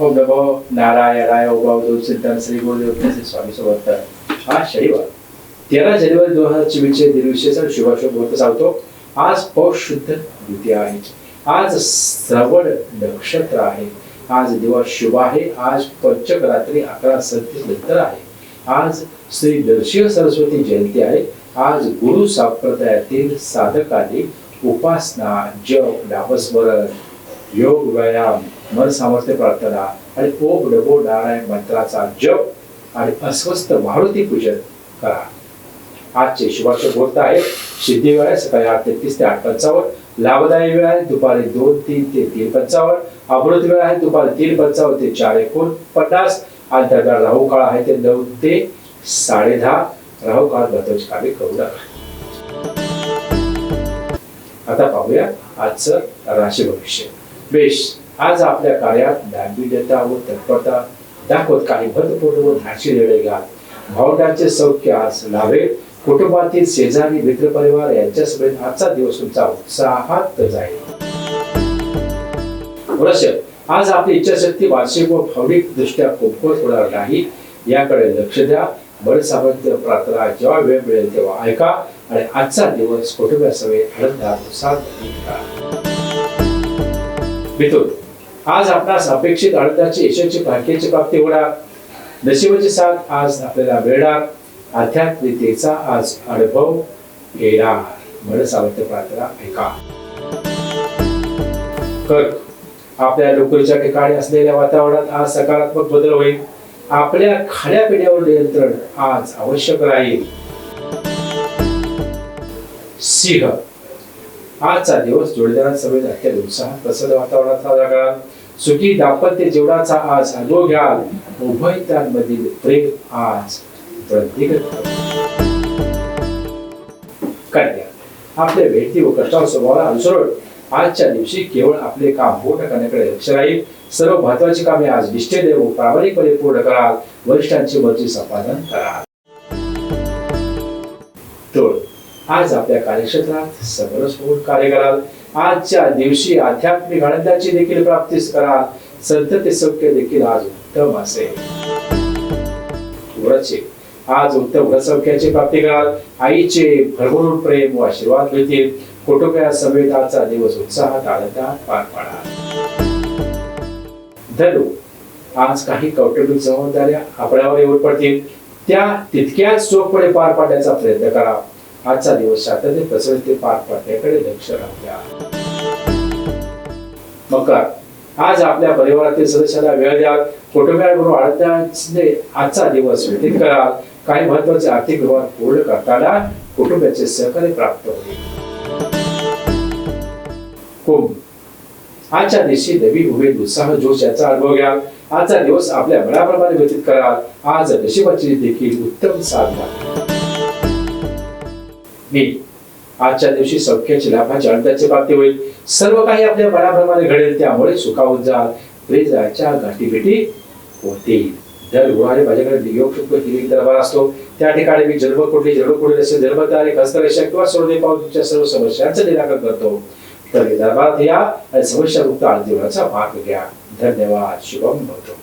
ओम नमो नारायणाय ओम चिंतन श्री गुरुदेव स्वामी समर्थ। आज शनिवार 13 जानेवारी 2024 दिनविशेष शुभाशुभ मुहूर्त सांगतो। आज पौष शुद्ध द्वितीया आहे। आज श्रवण नक्षत्र आहे। आज दिवस शुभ आहे। आज पंचक रात्री 11:37 नंतर आहे। आज श्री नरसिंह सरस्वती जयंती आहे। आज गुरु संप्रदायातील साधकांनी उपासना, जप, नामस्मरण, योग, व्यायाम, मन सामर्थ्य प्रार्थना आणि ओम नमो नारायण मंत्राचा जप आणि अस्वस्थ मारुती पूजन करा। आजचे शुभाशुभ मुहूर्त आहे। सिद्धी वेळ आहे सकाळी 8:33 ते 8:55। लाभदायी वेळ आहे दुपारी 2:03 ते 3:55। अमृत वेळ आहे दुपारी 3:55 ते 4:49। आणि दरम्यान राहू काळ आहे ते 9 ते 10:30। राहू काळ महत्वाची कामे करू नका। आता पाहूया आजचं राशी भविष्य। मेष, आज आपल्या कार्यात दांभिकता व तत्परता दाखवत काही महत्वपूर्ण व धाडसी निर्णय घ्या। भावंडांचे सौख्य आज लाभेल। कुटुंबातील शेजारी, मित्र परिवार यांच्यासोबत आजचा दिवस तुमचा उत्साहात जाईल। वृषभ, आज आपली इच्छाशक्ती मानसिक व भावनिक दृष्ट्या कमकुवत होणार नाही, याकडे लक्ष द्या। मन सामर्थ्य प्रार्थना जेव्हा वेळ मिळेल तेव्हा ऐका आणि आजचा दिवस कुटुंबासमवेत आनंदात उत्साहात करा। मिथुन, आज आपणास अपेक्षित आनंदाची, यशाची, भाग्याची प्राप्ती होणार। नशिबाची साथ आज आपल्याला मिळणार। आध्यात्मिकतेचा आज अनुभव येणार। मन सामर्थ्य प्रार्थना ऐका। कर्क, आपल्या नोकरीच्या ठिकाणी असलेल्या वातावरणात आज सकारात्मक बदल होईल। आपल्या खाण्यापिण्यावर नियंत्रण आज आवश्यक राहील। सिंह, आजचा दिवस जोडीदारांसमवेत अत्यंत उत्साहात प्रसन्न वातावरणात साजरा करा। सुखी दाम्पत्य जीवनाचा आज अनुभव घ्याल। उभयतांमधील प्रेम आज वृद्धिंगत होईल। कन्या, आपल्या मेहनती व कष्टाळू स्वभावाला अनुसरून आजच्या दिवशी केवळ आपले काम पूर्ण करण्याकडे लक्ष राहील। सर्व महत्वाची कामे आज निष्ठेने व प्रामाणिकपणे पूर्ण कराल। वरिष्ठांची मर्जी संपादन कराल। तुळ, आज आपल्या कार्यक्षेत्रात समरस होऊन कार्य कराल। आजच्या दिवशी आध्यात्मिक आनंदाची देखील प्राप्ती कराल। संतती सौख्य देखील आज उत्तम असेल। वृश्चिक, आज उत्तम घरसौख्याची प्राप्ती कराल। आईचे भरभरून प्रेम व आशीर्वाद मिळतील। कुटुंबासमवेत आजचा दिवस उत्साहात आनंदात पार पाडाल। धनु, आज काही कौटुंबिक जबाबदाऱ्या आपल्यावर येऊन पडतील, त्या तितक्याच चोखपणे पार पाडण्याचा प्रयत्न करा। आजचा दिवस शांततेत प्रसन्नतेने पार पाडण्याकडे लक्ष राहू द्या। मकर, आज आपल्या परिवारातील सदस्यांना वेळ द्या। कुटुंबियांबरोबर आनंदाने आजचा दिवस व्यतीत कराल। काही महत्त्वाचे आर्थिक व्यवहार पूर्ण करताना कुटुंबाचे सहकार्य प्राप्त होईल। कुंभ, आजच्या दिवशी नवी उमेद, उत्साह, जोश याचा अनुभव घ्या। आजचा दिवस आपल्या मनाप्रमाणे व्यतीत कराल। आज नशिबाची देखील उत्तम साथ द्या। मीन, आजच्या दिवशी सौख्याची, लाभाची, आनंदाची प्राप्ती होईल। सर्व काही आपल्या मनाप्रमाणे घडेल, त्यामुळे सुखावून जाल। प्रेमाच्या गाठीभेटी होतील। दर गुरुवारी माझ्याकडे योग शुक्र हिलिंग दरबार असतो। त्या ठिकाणी मी जन्मकुंडली असेल, जन्मतारीख, हस्तरेषा किंवा सोडणे पाहून तुमच्या सर्व समस्यांचं निराकरण करतो। तर दरबारात या आणि समस्या मुक्त जीवनाचा मार्ग घ्या। धन्यवाद। शुभम भवतु।